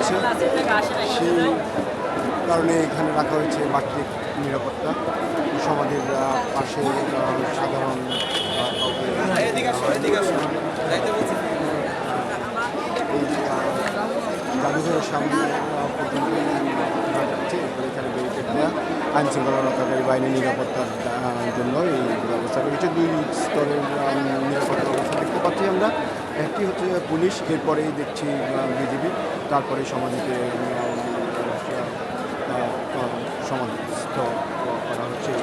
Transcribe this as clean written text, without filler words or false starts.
হচ্ছে, সেই কারণে এখানে রাখা হয়েছে বাড়তি নিরাপত্তা। সমাধির পাশে সাধারণ কাউকে জাদুঘরের সামনে পর্যন্ত যাচ্ছে। এখানে ব্যারিকেড দেওয়া, আইন শৃঙ্খলা রক্ষাকারী বাহিনীর নিরাপত্তার জন্য এই ব্যবস্থা রয়েছে। 2 স্তরের নিরাপত্তা ব্যবস্থা দেখতে পাচ্ছি আমরা। একটি হচ্ছে পুলিশ, এরপরেই দেখছি বিজিবি, তারপরে সমাধিকে সমাধিস্থ করা হচ্ছে।